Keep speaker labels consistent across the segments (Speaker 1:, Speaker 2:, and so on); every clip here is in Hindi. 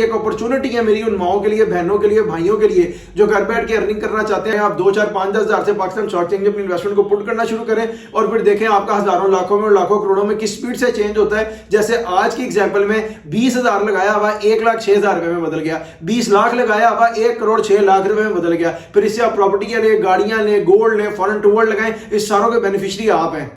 Speaker 1: एक अपॉर्चुनिटी है मेरी उन माओं के लिए, बहनों के लिए, भाइयों के लिए जो घर बैठ के अर्निंग करना चाहते हैं। आप 2, 4, 5, 10 हजार से पाकिस्तान स्टॉक एक्सचेंज में अपनी इन्वेस्टमेंट को पुट करना शुरू करें और फिर देखें आपका हजारों, लाखों में और लाखों करोड़ों में किस स्पीड से चेंज होता है। जैसे आज की एग्जांपल में 20,000 लगाया हुआ 1,06,000 रुपए में बदल गया, 20 लाख लगाया हुआ 1,06,00,000 रुपए में बदल गया। फिर इससे आप प्रॉपर्टियां ले, गाड़ियां ले, गोल्ड ले, फॉरेन टूर लगाएं, इस सारों के बेनिफिशियरी आप हैं।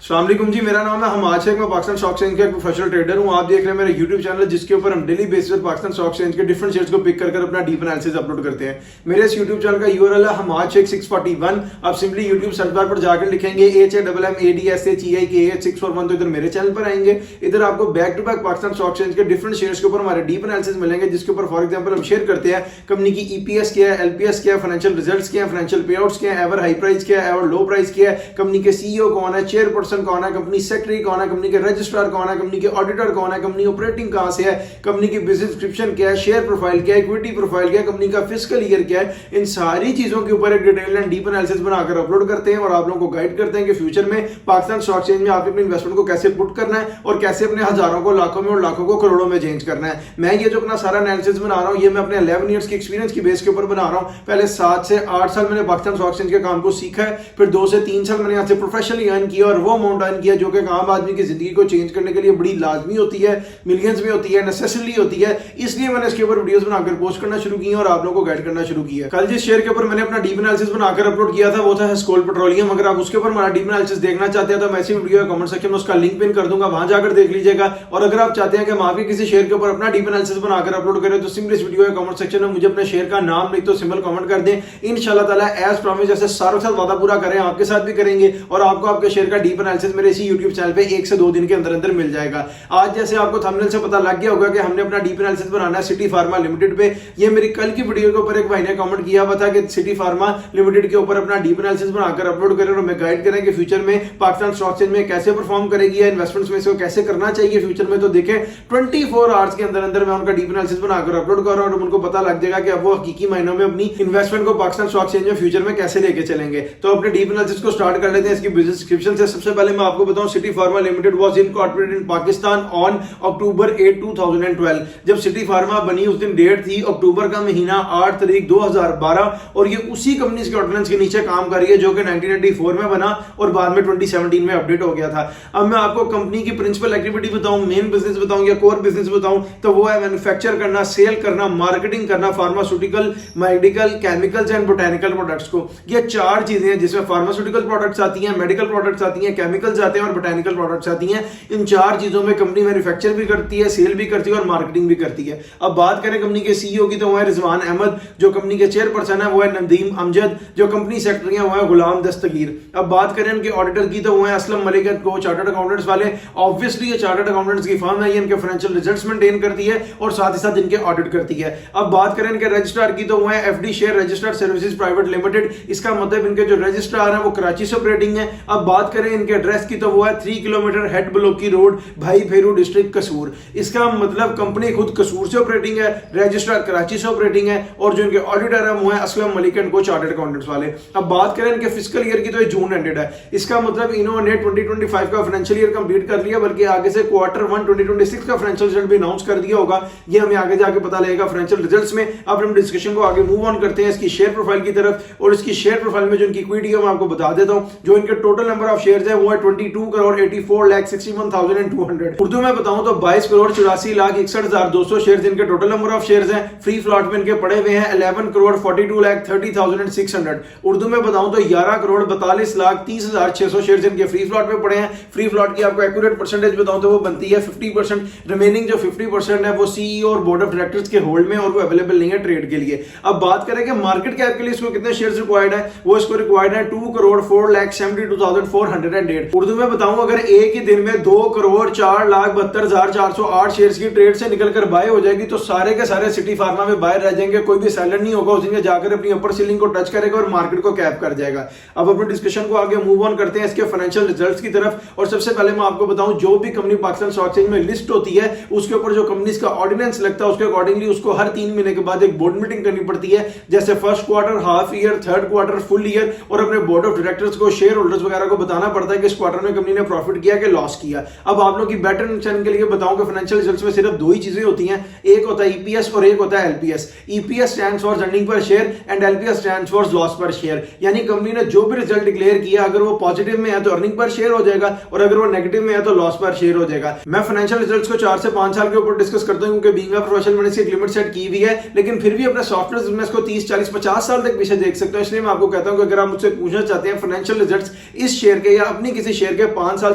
Speaker 1: अस्सलाम वालेकुम जी, मेरा नाम है हमाद शेख, मैं पाकिस्तान स्टॉक एक्सचेंज का एक प्रोफेशनल ट्रेडर हूं। आप देख रहे हैं मेरा यूट्यूब चैनल जिसके ऊपर हम डेली बेसिस पर पाकिस्तान स्टॉक एक्सचेंज के डिफरेंट शेयर्स को पिक कर अपना डीप एनालिसिस अपलोड करते हैं। मेरे इस यूट्यूब चैनल का यूआरएल है हमाद शेख 641। आप सिंपली यूट्यूब सर्च बार पर जाकर लिखेंगे HAMMADSHEIKH641 तो इधर मेरे चैनल पर आएंगे। इधर आपको back to back Pakistan stock exchange के डिफरेंट शेयर्स के ऊपर हमारे डीप एनालिसिस मिलेंगे, जिसके ऊपर फॉर एग्जांपल हम शेयर करते हैं कंपनी की ईपीएस क्या है, एलपीएस क्या है, फाइनेंशियल रिजल्ट्स क्या है, फाइनेंशियल पे आउट्स क्या है, एवर हाई प्राइस क्या है, एवर लो प्राइस क्या है, कंपनी के सीईओ कौन है, चेयरपर्सन कौन है, कंपनी सेक्रेटरी कौन है, कंपनी के रजिस्ट्रार कौन है, कंपनी के ऑडिटर कौन है, कंपनी ऑपरेटिंग कहां से है, कंपनी की बिजनेस डिस्क्रिप्शन क्या है, शेयर प्रोफाइल क्या है, इक्विटी प्रोफाइल क्या है, कंपनी का फिस्कल ईयर क्या है। इन सारी चीजों के ऊपर एक डिटेल एंड डीप एनालिसिस बनाकर अपलोड करते हैं और आप लोगों को गाइड करते हैं कि फ्यूचर में पाकिस्तान स्टॉक एक्सचेंज में आप अपनी इन्वेस्टमेंट को कैसे पुट करना है और कैसे अपने हजारों को, लाखों में और लाखों को करोड़ों में चेंज करना है। मैं ये जो अपना सारा एनालिसिस बना रहा हूं, ये मैं अपने 11 ईयर्स के एक्सपीरियंस की बेस के ऊपर बना रहा हूं। पहले 7 से 8 साल मैंने पाकिस्तान स्टॉक एक्सचेंज के काम को सीखा है, फिर 2 से 3 साल मैंने यहाँ से प्रोफेशनली अर्न किया और वो अमाउंट अर्न किया जो कि आम आदमी की जिंदगी को चेंज करने के लिए बड़ी लाजमी होती है, मिलियंस में होती है, नेसेसरी होती है। इसलिए मैंने इसके ऊपर वीडियोस बनाकर पोस्ट करना शुरू की और आप लोगों को गाइड करना शुरू किया। कल जिस शेयर के ऊपर मैंने अपना डीप एनालिसिस बनाकर अपलोड किया था वो था हेस्कोल पेट्रोलियम। अगर आप उसके ऊपर हमारा डीप एनालिसिस देखना चाहते हैं तो मैं इसी वीडियो के कमेंट सेक्शन में उसका लिंक पिन कर दूंगा, वहां जाकर देख लीजिएगा। और अगर आप चाहते हैं कि हम आपके किसी शेयर के ऊपर अपना डीप एनालिसिस बनाकर अपलोड करें तो सिंपली इस वीडियो के कमेंट सेक्शन में मुझे अपने शेयर का नाम नहीं तो सिंपल कमेंट कर दें। इंशाल्लाह ताला एज प्रॉमिस जैसे सारों के साथ वादा पूरा करें आपके साथ भी करेंगे और आपको आपके शेयर का डीप एनालिसिस मेरे इसी यूट्यूब चैनल पे 1 से 2 दिन के अंदर अंदर मिल जाएगा। आज जैसे आपको थंबनेल से पता लग गया होगा कि हमने अपना डीप एनालिसिस बनाना है सिटी फार्मा लिमिटेड पे। ये मेरी कल की वीडियो के ऊपर एक भाई ने कमेंट किया हुआ था कि सिटी फार्मा लिमिटेड के ऊपर अपना डीप एनालिसिस बनाकर अपलोड करें और मैं गाइड करें कि फ्यूचर में पाकिस्तान स्टॉक एक्सचेंज में कैसे परफॉर्म करेगी या इन्वेस्टमेंट्स में इसको कैसे करना चाहिए फ्यूचर में। तो देखें 24 आवर्स के अंदर अंदर मैं उनका डीप एनालिसिस बनाकर अपलोड कर रहा हूं और उनको पता लग जाएगा कि अब वो हकीकी मायनों में अपनी इन्वेस्टमेंट को पाकिस्तान स्टॉक एक्सचेंज में फ्यूचर में कैसे लेके चलेंगे। तो अपने डीप एनालिसिस को स्टार्ट कर लेते हैं इसकी बिजनेस डिस्क्रिप्शन से। सबसे पहले मैं आपको बताऊं city pharma limited was incorporated in Pakistan on October 8, 2012। जब सिटी फार्मा बनी उस दिन डेट थी अक्टूबर का महीना 8 तारीख 2012 और ये उसी कंपनी के ऑर्डिनेंस के नीचे काम कर रही है जो कि 1994 में बना और बाद में 2017 में अपडेट हो गया था। अब मैं आपको कंपनी की प्रिंसिपल एक्टिविटी बताऊं, मेन बिजनेस बताऊं या कोर बिजनेस बताऊं तो वो है मैन्युफैक्चर करना, सेल करना, मार्केटिंग करना pharmaceutical, medical, chemicals and botanical products को। ये 4 चीजें हैं जिसमें फार्मास्यूटिकल प्रोडक्ट्स आती हैं, मेडिकल प्रोडक्ट्स आती हैं, केमिकल्स आते हैं और बोटैनिकल प्रोडक्ट्स आती हैं। इन 4 चीजों में कंपनी मैन्युफैक्चर भी करती है, सेल भी करती है और मार्केटिंग भी करती है। अब बात करें कंपनी के सीईओ की तो वो है रिजवान अहमद, जो कंपनी के चेयरपर्सन है वो है नदीम अमजद, जो कंपनी सेक्रेटरी है वो है गुलाम दस्तगीर। अब बात करें इनके ऑडिटर की तो वो है असलम मलिक, को चार्टर्ड अकाउंटेंट्स वाले। ऑब्वियसली ये चार्टर्ड अकाउंटेंट्स की फर्म है, ये इनके फाइनेंशियल रिजल्ट्स मेंटेन करती है और साथ ही साथ इनके ऑडिट करती है। अब बात करें इनके रजिस्ट्रार की तो वो है FD share registered services private limited. इसका मतलब इनके जो रजिस्ट्रार है वो कराची से ऑपरेटिंग है। अब बात करें इनके एड्रेस की तो वो है 3 किलोमीटर हेड ब्लॉकी रोड, भाई फेरू डिस्ट्रिक्ट कसूर। इसका मतलब कंपनी खुद कसूर से ऑपरेटिंग है, रजिस्ट्रार कराची से ऑपरेटिंग है और जो इनके ऑडिटर है वो है असलम मलिक एंड को चार्टर्ड अकाउंटेंट्स वाले। अब बात करें इनके फिस्कल ईयर की तो ये जून एंडेड है। इसका मतलब इन्होंने 2025 का फाइनेंशियल ईयर कंप्लीट कर लिया, बल्कि आगे से क्वार्टर 1 2026 का फाइनेंशियल रिजल्ट भी अनाउंस कर दिया होगा। ये हमें आगे जाके पता लगेगा फाइनेंशियल रिजल्ट्स में। अब हम डिस्कशन को आगे मूव ऑन करते हैं इसकी शेयर प्रोफाइल की तरफ और इसकी शेयर प्रोफाइल में जो इनकी इक्विटी है मैं आपको बता देता हूं। जो इनके टोटल नंबर ऑफ शेयर्स है वो है 22,84,61,200। उर्दू में बताऊं तो 22,84,61,200 शेयर्स इनके टोटल नंबर ऑफ शेयर्स हैं। फ्री फ्लॉट में इनके पड़े हुए हैं 11,42,30,600। उर्दू में बताऊं तो 11,42,30,600 शेयर्स इनके फ्री फ्लॉट में पड़े हैं। फ्री फ्लॉट की आपको एक्यूरेट परसेंटेज बताऊं तो वो बनती है 50%। रिमेनिंग जो 50% है वो सीईओ और बोर्ड ऑफ डायरेक्टर्स के होल्ड में और वो अवेलेबल नहीं है ट्रेड के लिए। अब बात करें कि मार्केट कैप के लिए इसको कितने शेयर्स रिक्वायर्ड है, वो इसको रिक्वायर्ड है 2,04,72,408। उर्दू में बताऊं अगर एक ही दिन में 2,04,72,408 शेयर्स की ट्रेड से निकलकर बाय हो जाएगी तो सारे के सारे सिटी फार्मा में बाय रह जाएंगे, कोई भी सेलर नहीं होगा। उस दिन जाकर अपनी अपर सीलिंग को टच करेगा और मार्केट को कैप कर जाएगा। अब अपने डिस्कशन को आगे मूव ऑन करते हैं इसके फाइनेंशियल रिजल्ट्स की तरफ। और सबसे पहले मैं आपको बताऊं जो भी कंपनी पाकिस्तान स्टॉक एक्सचेंज में लिस्ट होती है उसके ऊपर जो कंपनी का ऑर्डिनेंस लगता है उसके अकॉर्डिंगली उसको हर 3 महीने के बाद एक बोर्ड मीटिंग करनी पड़ती है। जैसे first quarter, half year, third quarter, full year और अपने बोर्ड ऑफ डायरेक्टर्स को, शेयर होल्डर्स वगैरह को बताना पड़ता है कि इस क्वार्टर में कंपनी ने प्रॉफिट किया कि लॉस किया। अब आप लोग की बेटर अंडरस्टैंडिंग के लिए बताऊं कि फाइनेंशियल रिजल्ट्स में सिर्फ दो ही चीजें होती हैं, एक होता है ईपीएस और एक होता है LPS. EPS stands for earning per share and LPS stands for loss पर शेयर। यानी कंपनी ने जो भी रिजल्ट डिक्लेयर किया अगर वो पॉजिटिव में है तो अर्निंग पर शेयर हो जाएगा और अगर वो नेगेटिव में है तो लॉस पर शेयर हो जाएगा। मैं फाइनेंशियल रिजल्ट्स को 4 से 5 साल के ऊपर डिस्कस करता हूं क्योंकि बीइंग अ प्रोफेशनल मैंने इसकी लिमिट सेट की हुई है, लेकिन फिर भी अपने सॉफ्टवेयर बिजनेस को 30, 40, 50 साल तक पीछे देख सकते हो। इसलिए मैं आपको कहता हूं कि अगर आप मुझसे पूछना चाहते हैं फाइनेंशियल रिजल्ट्स इस शेयर के या अपनी किसी शेयर के 5 साल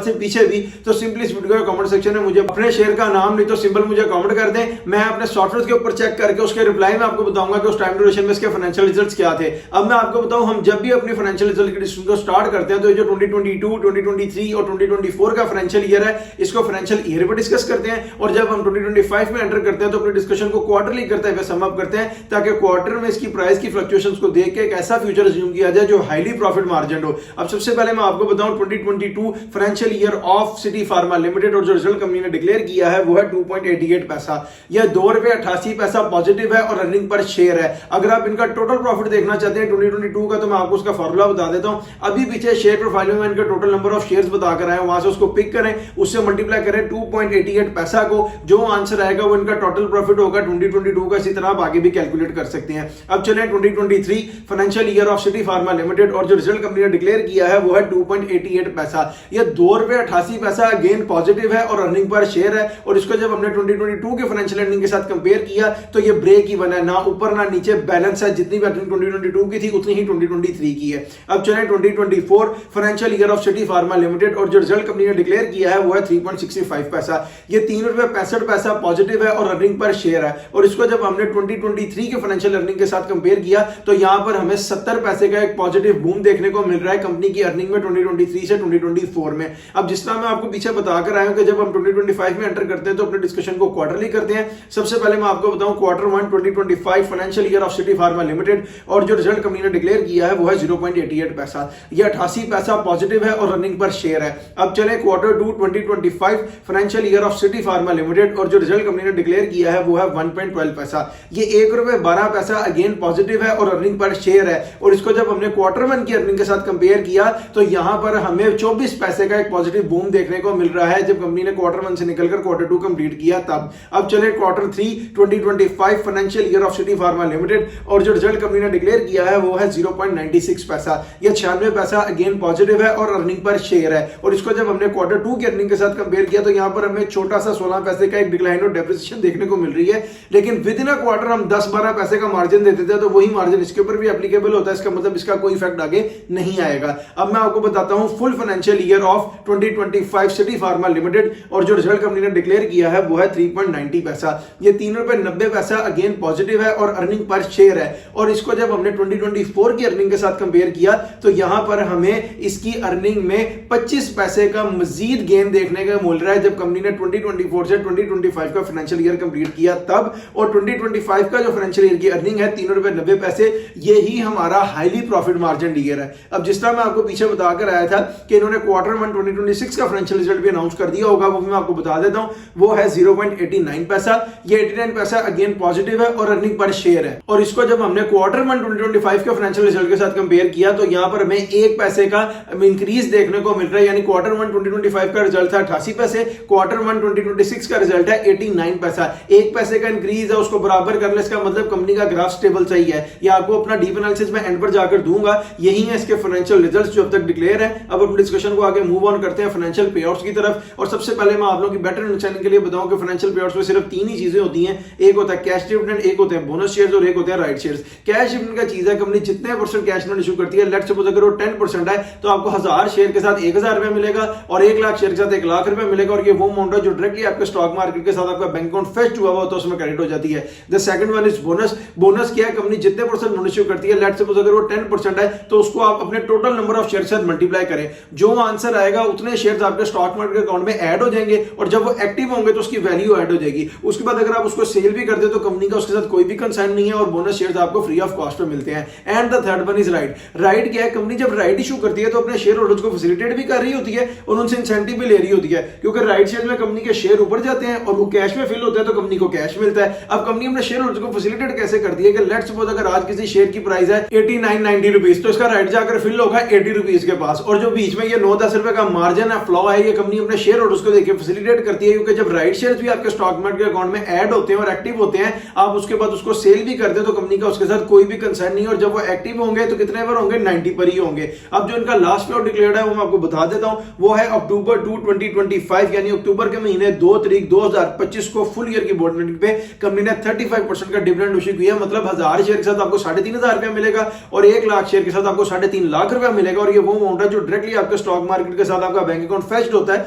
Speaker 1: से पीछे भी, तो सिंपली इस वीडियो के कमेंट सेक्शन में मुझे अपने शेयर का नाम नहीं तो सिंबल मुझे कमेंट कर दें। मैं अपने सॉफ्टवेयर के ऊपर चेक करके उसके रिप्लाई में आपको बताऊंगा कि उस टाइम ड्यूरेशन में इसके फाइनेंशियल रिजल्ट्स क्या थे। अब मैं आपको बताऊं, हम जब भी अपनी फाइनेंशियल रिजल्ट की डिस्कशन को स्टार्ट करते हैं तो ये जो 2022, 2023 और 2024 का फाइनेंशियल ईयर है इसको फाइनेंशियल ईयर पर डिस्कस करते हैं, और जब हम 2025 में एंटर करते हैं तो अपनी डिस्कशन को क्वार्टरली करते हुए सम अप करते हैं ताकि क्वार्टर में इसकी प्राइस की फ्लक्चुएशंस को देख के एक ऐसा फ्यूचर अज्यूम किया जाए जो हाईली प्रॉफिट मार्जिन हो। अब सबसे पहले मैं आपको बताऊं 2022 financial year of city pharma limited, और जो रिजल्ट कंपनी ने डिक्लेयर किया है वो है 2.88 पैसा। यह ₹2.88 पॉजिटिव है और अर्निंग पर शेयर है। अगर आप इनका टोटल प्रॉफिट देखना चाहते हैं 2022 का तो मैं आपको उसका फॉर्मूला बता देता हूं। अभी पीछे शेयर प्रोफाइल में इनका टोटल नंबर ऑफ शेयर्स बताकर आए, वहां से उसको पिक करें, उससे मल्टीप्लाई करें 2.88 पैसा को, जो आंसर आएगा वो इनका टोटल प्रॉफिट होगा 2022 का। इसी तरह आप आगे भी कैलकुलेट कर सकते हैं। अब चलें 2023 financial year of city pharma limited, और जो रिजल्ट कंपनी ने डिक्लेयर किया है वो है 2.88 पैसा। यह ₹2.88 अगेन पॉजिटिव है और अर्निंग पर शेयर है, और इसको जब हमने 2022 के फाइनेंशियल अर्निंग के साथ कंपेयर किया तो ये ब्रेक इवन है, ना ऊपर ना नीचे, बैलेंस है। जितनी भी अर्निंग 2022 की थी उतनी ही 2023 की है। अब चलें 2024 financial year of city pharma limited, और जो रिजल्ट कंपनी ने डिक्लेयर किया है वो है 3.65 पैसा। ये ₹3.65 पॉजिटिव है और अर्निंग पर शेयर है, और इसको जब हमने 2023 के फाइनेंशियल अर्निंग के साथ कंपेयर किया तो यहां पर हमें 70 पैसे का एक पॉजिटिव बूम देखने को मिल रहा है कंपनी की अर्निंग में 2023 से 2024 में। अब जिस तरह मैं आपको पीछे बताकर आया हूं कि जब हम 2025 में एंटर करते हैं तो अपने डिस्कशन को क्वार्टरली करते हैं। सबसे पहले मैं आपको बताऊं Q1 2025 financial year of city pharma limited, और जो रिजल्ट कंपनी ने डिक्लेयर किया है वो है 0.88 पैसा। यह 88 पैसा पॉजिटिव है और रनिंग पर शेयर है। अब चले Q2 2025 financial year of city pharma limited, और जो रिजल्ट कंपनी ने डिक्लेयर किया है वो है 1.12 पैसा। ये ₹1.12 अगेन पॉजिटिव है और अर्निंग पर शेयर है, और इसको जब हमने Q1 की अर्निंग के साथ कंपेयर किया तो यहां पर हमें 24 पैसे का एक पॉजिटिव बूम देखने को मिल रहा है जब कंपनी ने Q1 से निकलकर Q2 कंप्लीट किया तब। अब चले Q3 2025 financial year of city pharma limited, और जो रिजल्ट कंपनी ने डिक्लेयर किया है वो है 0.96 पैसा। यह 96 पैसा अगेन पॉजिटिव है और अर्निंग पर शेयर है, और इसको जब हमने Q2 की अर्निंग के साथ कंपेयर किया तो यहां पर हमें छोटा सा 16 पैसे का एक डिक्लाइन और डेप्रिसिएशन देखने को मिल रही है, लेकिन विद इन अ क्वार्टर हम 10-12 पैसे का मार्जिन देते थे तो वही मार्जिन इसके ऊपर भी एप्लीकेबल होता है। इसका मतलब इसका कोई इफेक्ट आगे नहीं आएगा। अब मैं आपको बताता हूं full financial year of 2025 city pharma limited, और जो रिजल्ट कंपनी ने डिक्लेयर किया है वो है 3.90 पैसा। ये ₹3.90 अगेन पॉजिटिव है और अर्निंग पर शेयर है, और इसको जब हमने 2024 की अर्निंग के साथ कंपेयर किया तो यहां पर हमें इसकी अर्निंग में 25 पैसे का मजीद गेन देखने को मिल रहा है जब कंपनी ने 2024 से 2025 का फाइनेंशियल ईयर कंप्लीट किया तब। और 2025 का जो फाइनेंशियल ईयर की अर्निंग है ₹3.90, यही हमारा हाईली प्रॉफिट मार्जिन ईयर है। अब जिस तरह मैं आपको पीछे बताकर आया था कि इन्होंने Q1 2026 का फाइनेंशियल रिजल्ट भी अनाउंस कर दिया होगा, वो भी मैं आपको बता देता हूं, वो है 0.89 पैसा। ये 89 पैसा अगेन पॉजिटिव है और अर्निंग पर शेयर है, और इसको जब हमने Q1 2025 के फाइनेंशियल रिजल्ट के साथ कंपेयर किया तो यहां पर हमें 1 पैसे का इंक्रीज देखने को मिल रहा है। यानी Q1 2025 का रिजल्ट था 88 पैसे, Q1 2026 का रिजल्ट है 89 पैसा। 1 पैसे का इंक्रीज है, उसको बराबर कर ले, इसका मतलब कंपनी का ग्राफ स्टेबल सही है। ये आपको अपना डीप एनालिसिस में एंड पर जाकर दूंगा। यही है इसके फाइनेंशियल रिजल्ट्स जो अब तक डिक्लेयर है। अब अपने डिस्कशन को आगे मूव ऑन करते हैं फाइनेंशियल पे आउट्स की तरफ, और सबसे पहले मैं आप लोगों की बेटर अंडरस्टैंडिंग के लिए बताऊं कि फाइनेंशियल पे आउट्स में सिर्फ 3 ही चीजें होती हैं। एक होता है कैश डिविडेंड, एक होते हैं बोनस शेयर्स, और एक होते हैं राइट शेयर्स। कैश डिविडेंड का चीज है कंपनी जितने % कैश डिविडेंड इशू करती है, लेट्स सपोज अगर वो 10% है तो आपको 1000 शेयर के साथ 1000 रुपए मिलेगा, और 1 लाख शेयर के साथ 1 लाख रुपए मिलेगा, और ये वो अमाउंट है जो डायरेक्टली आपके स्टॉक मार्केट के साथ आपका बैंक अकाउंट फेस्ट हुआ तो उसमें क्रेडिट हो जाती है। The second one is bonus. Bonus क्या है, कंपनी जितने % बोनस इशू करती है, लेट्स सपोज अगर वो 10% है तो उसको आप अपने टोटल नंबर ऑफ शेयर के साथ मल्टीप्लाई करें, जो आंसर आएगा उतने शेयर्स आपके स्टॉक मार्केट अकाउंट में ऐड हो जाएंगे, और जब वो एक्टिव होंगे तो उसकी वैल्यू ऐड हो जाएगी। उसके बाद अगर आप उसको सेल भी करते तो कंपनी का उसके साथ कोई भी कंसर्न नहीं है, और बोनस शेयर्स आपको फ्री ऑफ कॉस्ट पे मिलते हैं। And the third one is right. Right क्या है, कंपनी जब राइट इशू करती है तो अपने शेयर होल्डर्स को फैसिलिटेट भी कर रही होती है और उनसे इंसेंटिव भी ले रही होती है, क्योंकि राइट शेयर में कंपनी के शेयर ऊपर जाते हैं और वो कैश में फिल होते हैं तो कंपनी को कैश मिलता है। अब कंपनी अपने शेयर होल्डर्स को फैसिलिटेट कैसे करती है कि लेट्स सपोज अगर आज किसी शेयर की प्राइस है 89-90 रुपीज, तो इसका राइट जाकर फिल होगा 80 रुपीज के पास, और जो बीच बीच में ये 9-10 रुपए का मार्जिन है, फ्लॉ है, ये कंपनी अपने शेयर होल्डर्स को देखिए फैसिलिटेट करती है, क्योंकि जब राइट शेयर्स भी आपके स्टॉक मार्केट अकाउंट में ऐड होते हैं और एक्टिव होते हैं, आप उसके बाद उसको सेल भी करते हैं तो कंपनी का उसके साथ कोई भी कंसर्न नहीं है। और जब वो एक्टिव होंगे तो कितने पर होंगे, 90 पर ही होंगे। अब जो इनका लास्ट पे आउट डिक्लेयर्ड है वो मैं आपको बता देता हूं, वो है अक्टूबर 2, 2025, यानी अक्टूबर के महीने 2 तारीख 2025 को फुल ईयर की बोर्ड मीटिंग पे कंपनी ने 35% का डिविडेंड इशू किया। मतलब 1000 शेयर के साथ आपको 3,500 रुपया मिलेगा और 1 लाख शेयर के साथ आपको 3.5 लाख रुपया मिलेगा। और ये वो अमाउंट है जो डायरेक्टली आपके स्टॉक मार्केट के साथ आपका बैंक अकाउंट फेच्ड होता है,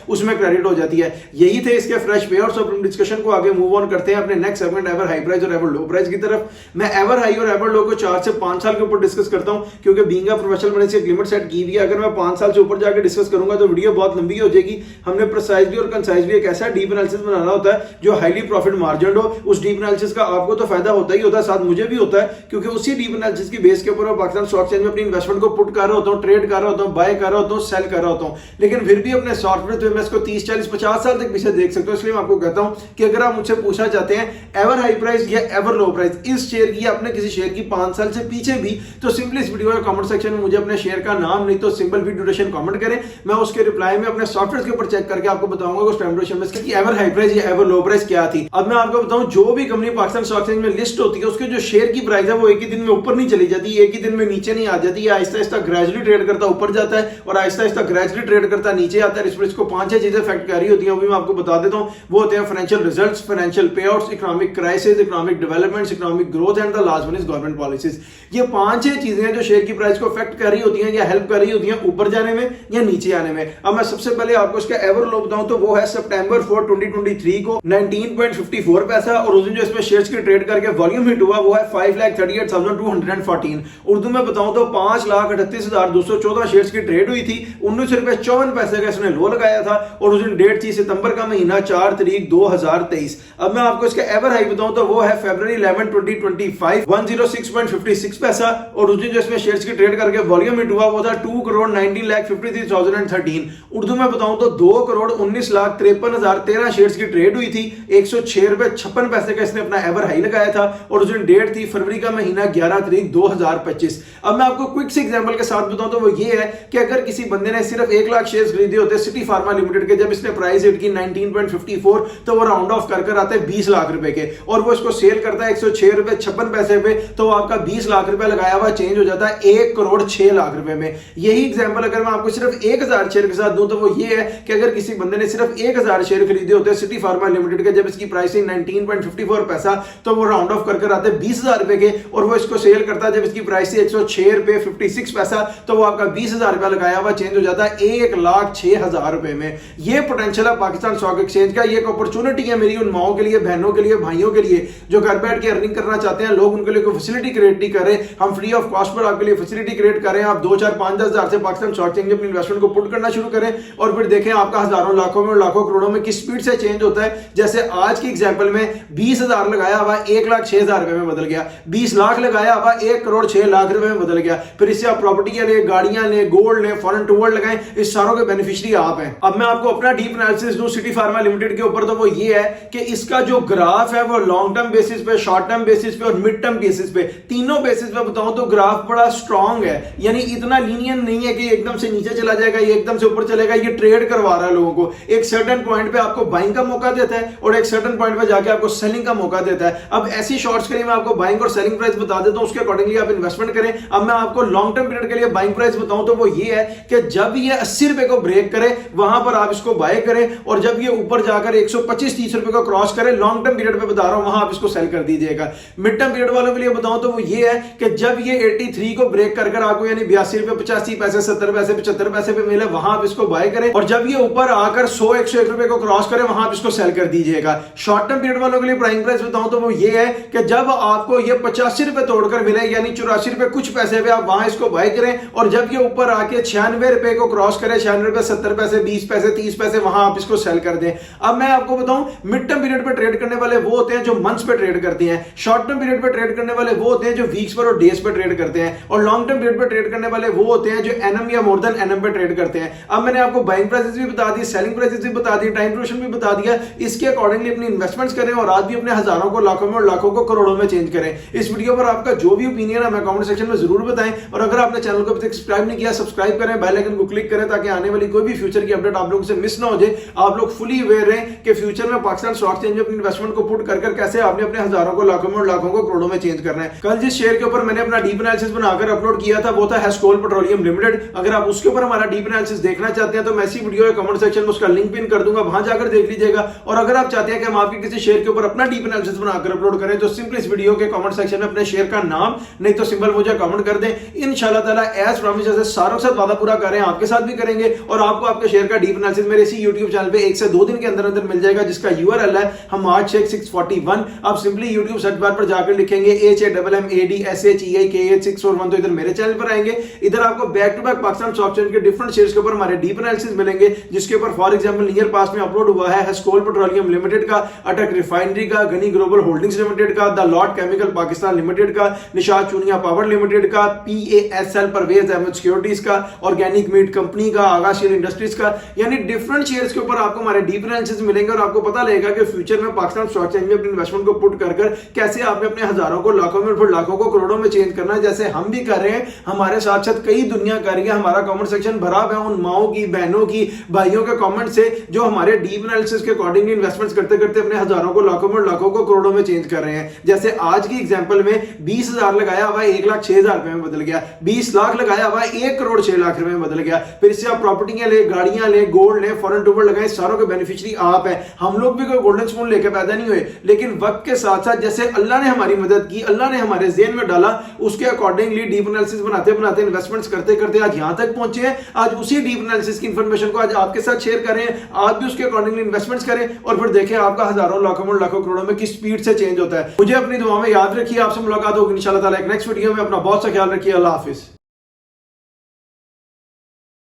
Speaker 1: उसमें क्रेडिट हो जाती है। यही थे इसके फ्रेश पे आउट्स। अपनी डिस्कशन को आगे मूव ऑन करते हैं अपने next segment ever high price और एवर लो प्राइस की तरफ। मैं एवर हाई और एवर लो को 4 से 5 साल के ऊपर डिस्कस करता हूं, क्योंकि बीइंग अ प्रोफेशनल मैंने इसकी लिमिट सेट की हुई है। अगर मैं 5 साल से ऊपर जाकर डिस्कस करूंगा तो वीडियो बहुत लंबी हो जाएगी। हमने प्रिसाइजली और कंसाइजली एक ऐसा डीप एनालिसिस बनाना होता है जो हाईली प्रॉफिट मार्जिन हो। उस डीप एनालिसिस का आपको तो फायदा होता ही होता है, साथ मुझे भी होता है, क्योंकि उसी डीप एनालिसिस की बेस के ऊपर मैं पाकिस्तान स्टॉक एक्सचेंज में अपनी इन्वेस्टमेंट को पुट कर रहा होता हूं, ट्रेड कर रहा होता हूं, बाय कर रहा होता हूं, सेल कर रहा होता हूं। लेकिन फिर भी अपने सॉफ्टवेयर में इसको 30, 40, 50 साल तक पीछे देख सकते हो। इसलिए मैं आपको कहता हूं कि अगर आप मुझसे पूछना चाहते हैं एवर हाई प्राइस या एवर लो प्राइस इस शेयर की, अपने किसी शेयर की 5 साल से पीछे भी, तो सिंपली इस वीडियो के कमेंट सेक्शन में मुझे अपने शेयर का नाम नहीं तो सिंपल भी ड्यूरेशन कमेंट करें। मैं उसके रिप्लाई में अपने सॉफ्टवेयर के ऊपर चेक करके आपको बताऊंगा उस टाइम ड्यूरेशन में इसकी एवर हाई प्राइस या एवर लो प्राइस क्या थी। अब मैं आपको बताऊं, जो भी कंपनी पाकिस्तान स्टॉक एक्सचेंज में लिस्ट होती है उसके जो शेयर की प्राइस है वो एक ही दिन में ऊपर नहीं चली जाती, एक ही दिन में नीचे नहीं आ जाती, आहिस्ता आहिस्ता ग्रेजुअली ट्रेड करता ऊपर जाता है और आहिस्ता आहिस्ता ग्रेजुअली ट्रेड करता नीचे आता है। इस पर इसको 5-6 चीजें इफेक्ट कर रही होती हैं, वो भी मैं आपको बता देता हूं। वो होते हैं फाइनेंशियल रिजल्ट्स, फाइनेंशियल पे outs, economic crisis, economic developments, economic growth and the last one is government policies. ये 5-6 चीजें हैं जो शेयर की प्राइस को इफेक्ट कर रही होती हैं या हेल्प कर रही होती हैं ऊपर जाने में या नीचे आने में। अब मैं सबसे पहले आपको इसका एवर लो बताऊं तो वो है सितंबर 4, 2023 को 19.54 पैसा, और उस दिन जो इसमें शेयर्स की ट्रेड करके वॉल्यूम हिट हुआ वो है 5,38,214। उर्दू में बताऊं तो 5,38,214 शेयर्स की ट्रेड हुई थी, 19 रुपए 54 पैसे का इसने लो लगाया था और उस दिन डेट थी सितंबर का महीना 4 तारीख 2023। अब मैं आपको इसका एवर हाई बताऊं तो वो है फरवरी 11, 2025, 106.56 पैसा, और उस दिन जो इसमें शेयर्स की ट्रेड करके वॉल्यूम हिट हुआ वो था 2,19,53,013। उर्दू में बताऊं तो 2,19,53,013 शेयर्स की ट्रेड हुई थी, 106 रुपए 56 पैसे का इसने अपना एवर हाई लगाया था और उस दिन डेट थी फरवरी का महीना 11 तारीख 2025। अब मैं आपको क्विक से एग्जांपल के साथ बताऊं तो वो ये है कि अगर किसी बंदे ने सिर्फ 1 लाख शेयर्स खरीदे होते सिटी फार्मा लिमिटेड के, जब इसने प्राइस हिट की 19.54 तो वो राउंड ऑफ कर आते हैं 20 लाख रुपए के, और वो इसको सेल करता है 106 रुपए 56 पैसे पे, तो आपका 20 लाख रुपए लगाया हुआ चेंज हो जाता है 1 करोड़ 6 लाख रुपए में। यही एग्जांपल अगर मैं आपको सिर्फ 1000 शेयर के साथ दूं तो वो ये है कि अगर किसी बंदे ने सिर्फ 1000 शेयर खरीदे होते सिटी फार्मा लिमिटेड के, जब इसकी प्राइसिंग 19.54 पैसा, तो वो राउंड ऑफ कर आते 20,000 रुपए के, और वो इसको सेल करता है जब इसकी प्राइस 106 रुपए 56 पैसा, तो वो आपका 20,000 रुपया लगाया हुआ चेंज हो जाता है 1,06,000 रुपए में। ये पोटेंशियल है पाकिस्तान स्टॉक एक्सचेंज का, ये एक अपॉर्चुनिटी है मेरी उन माओं के लिए, बहनों के लिए, भाइयों के लिए जो घर बैठ के अर्निंग करना चाहते हैं। लोग उनके लिए कोई फैसिलिटी क्रिएट नहीं कर रहे, हम फ्री ऑफ कॉस्ट पर आपके लिए फैसिलिटी क्रिएट कर रहे हैं। आप 2, 4, 5, 10 हजार से पाकिस्तान स्टॉक एक्सचेंज में अपनी इन्वेस्टमेंट को पुट करना शुरू करें और फिर देखें आपका हजारों लाखों में और लाखों करोड़ों में किस स्पीड से चेंज होता है। जैसे आज की एग्जांपल में 20,000 लगाया हुआ 1,06,000 रुपए में बदल गया, 20 लाख लगाया हुआ 1 करोड़ 6 लाख रुपए में बदल गया। फिर इससे आप प्रॉपर्टियां ले, गाड़ियां ले, गोल्ड ले, फॉरेन टूर लगाएं, इस सारों के बेनिफिशियरी आप हैं। अब मैं आपको अपना डीप एनालिसिस दूं सिटी फार्मा लिमिटेड के ऊपर, तो वो ये है कि इसका जो ग्राफ है वो लॉन्ग टर्म बेसिस पे, शॉर्ट टर्म बेसिस पे और मिड टर्म बेसिस पे, तीनों बेसिस पे बताऊं तो ग्राफ बड़ा स्ट्रांग है। यानी इतना लीनियन नहीं है कि एकदम से नीचे चला जाएगा, ये एकदम से ऊपर चलेगा। ये ट्रेड करवा रहा है लोगों को, एक सर्टेन पॉइंट पे आपको बाइंग का मौका देता है और एक सर्टेन पॉइंट पे जाके आपको सेलिंग का मौका देता है। अब ऐसी शॉर्ट्स के लिए मैं आपको बाइंग और सेलिंग प्राइस बता देता हूं, उसके अकॉर्डिंगली आप इन्वेस्टमेंट करें। अब मैं आपको लॉन्ग टर्म पीरियड के लिए बाइंग प्राइस बताऊं तो वो ये है कि जब ये 80 रुपए को ब्रेक करे वहां पर आप इसको बाय करें, और जब ये ऊपर जाकर 125-30 रुपए को क्रॉस करे, लॉन्ग टर्म पीरियड पे बता रहा हूं, वहां आप इसको सेल कर दीजिएगा। मिड टर्म पीरियड वालों के लिए बताऊं तो वो ये है कि जब ये 83 को ब्रेक कर आपको यानी 82 रुपए 85 पैसे 70 पैसे 75 पैसे पे मिले, वहां आप इसको बाय करें, और जब ये ऊपर आकर 100-101 रुपए को क्रॉस करे वहां आप इसको सेल कर दीजिएगा। शॉर्ट टर्म पीरियड वालों के लिए प्राइम प्राइस बताऊं तो वो ये है कि जब आपको ये 85 रुपए तोड़कर मिले यानी 84 रुपए कुछ पैसे पे, आप वहां इसको बाय करें, और जब ये ऊपर आके 96 रुपए को क्रॉस करे, 96 रुपए 70 पैसे 20 पैसे 30 पैसे, वहां आप इसको सेल कर दें। अब मैं आपको बताऊं मिड टर्म पीरियड पे ट्रेड करने वाले वो होते हैं जो मंथ्स पे ट्रेड करते हैं, शॉर्ट टर्म पीरियड पे ट्रेड करने वाले वो होते हैं जो वीक्स पर और डेज पे ट्रेड करते हैं, और लॉन्ग टर्म पीरियड पे ट्रेड करने वाले वो होते हैं जो एनएम या मोर देन एनएम पे ट्रेड करते हैं। अब मैंने आपको बाइंग प्राइसेस भी बता दी, सेलिंग प्राइसेस भी बता दी, टाइम ड्यूरेशन भी बता दिया। इसके अकॉर्डिंगली अपनी इन्वेस्टमेंट्स करें और आज भी अपने हजारों को, लाखों में और लाखों को करोड़ों में चेंज करें। इस वीडियो पर आपका जो भी ओपिनियन है मैं कमेंट सेक्शन में जरूर बताएं, और अगर आपने चैनल को अभी तक सब्सक्राइब नहीं किया सब्सक्राइब करें, बेल आइकन को क्लिक करें ताकि आने वाली कोई भी फ्यूचर की अपडेट आप लोगों से मिस ना हो जाए। आप लोग फुली अवेयर रहें कि फ्यूचर में पाकिस्तान स्टॉक एक्सचेंज में अपनी इन्वेस्टमेंट को पुट कर कैसे आपने अपने हजारों को लाखों में और लाखों को करोड़ों में चेंज करना है। कल जिस शेयर के ऊपर मैंने अपना डीप एनालिसिस बनाकर अपलोड किया था वो था हेस्कोल पेट्रोलियम लिमिटेड। अगर आप उसके ऊपर हमारा डीप एनालिसिस देखना चाहते हैं तो मैं इसी वीडियो के कमेंट सेक्शन में उसका लिंक पिन कर दूंगा, वहां जाकर देख लीजिएगा। और अगर आप चाहते हैं कि हम आपके किसी शेयर के ऊपर अपना डीप एनालिसिस बनाकर अपलोड करें तो सिंपली इस वीडियो के कमेंट सेक्शन में अपने शेयर का नाम नहीं तो सिंबल मुझे कमेंट कर दें। इंशाल्लाह ताला एज प्रॉमिस जैसे सारों के साथ वादा पूरा करें आपके साथ भी करेंगे और आपको आपके शेयर का डीप एनालिसिस मेरे इसी YouTube चैनल पे 1 से 2 दिन के अंदर अंदर मिल जाएगा, जिसका URL है हमाद शेख 641। आप सिंपली YouTube सर्च बार पर जाकर लिखेंगे HAMMADSHEIK8641 तो इधर मेरे चैनल पर आएंगे। इधर आपको back to back Pakistan stock exchange के डिफरेंट शेयर्स के ऊपर हमारे डीप एनालिसिस मिलेंगे, जिसके ऊपर फॉर एग्जांपल नियर पास में अपलोड हुआ है हेस्कोल पेट्रोलियम लिमिटेड का, अटक रिफाइनरी का, गनी ग्लोबल होल्डिंग्स लिमिटेड का, the Lord chemical Pakistan limited का, निशाद चूनिया पावर लिमिटेड का, PASL परवेज अहमद सिक्योरिटीज का, ऑर्गेनिक मीट कंपनी का, आगाशियल इंडस्ट्रीज का। यानी डिफरेंट शेयर्स के ऊपर आपको हमारे डीप एनालिसिस मिलेंगे और आपको पता लगेगा कि फ्यूचर में पाकिस्तान स्टॉक एक्सचेंज में अपनी इन्वेस्टमेंट को पुट कर कैसे आपने अपने हजारों को लाखों में फिर लाखों को करोड़ों में चेंज करना है, जैसे हम भी कर रहे हैं। हमारे साथ साथ कई दुनिया कर रही है। हमारा कमेंट सेक्शन भरा हुआ है उन माओं की, बहनों की, भाइयों के कमेंट से जो हमारे डीप एनालिसिस के अकॉर्डिंगली इन्वेस्टमेंट्स करते करते अपने हजारों को लाखों में लाखों को करोड़ों में चेंज कर रहे हैं। जैसे आज की एग्जांपल में 20,000 लगाया हुआ 1,06,000 रुपए में बदल गया, 20 लाख लगाया हुआ 1,06,00,000 रुपए में बदल गया। फिर इससे आप प्रॉपर्टियां ले, गाड़ियां ले, गोल्ड ले, फॉरेन टूबर लगाए, सारों के बेनिफिशियरी आप है। हम लोग भी कोई गोल्डन स्पून लेके पैदा नहीं हुए, लेकिन वक्त के साथ साथ जैसे अल्लाह ने हमारी मदद की, अल्लाह ने हमारे ज़हन में डाला, उसके अकॉर्डिंगली डीप एनालिसिस बनाते बनाते इन्वेस्टमेंट्स करते करते आज यहां तक पहुंचे हैं। आज उसी डीप एनालिसिस की इंफॉर्मेशन को आज आपके साथ शेयर कर रहे हैं। आप भी उसके अकॉर्डिंगली इन्वेस्टमेंट्स करें और फिर देखें आपका हजारों लाखों में लाखों करोड़ों में किस स्पीड से चेंज होता है। मुझे अपनी दुआ में याद रखिए। आपसे मुलाकात होगी इंशाल्लाह ताला एक नेक्स्ट वीडियो में। अपना बहुत सा ख्याल रखिए। अल्लाह हाफिज।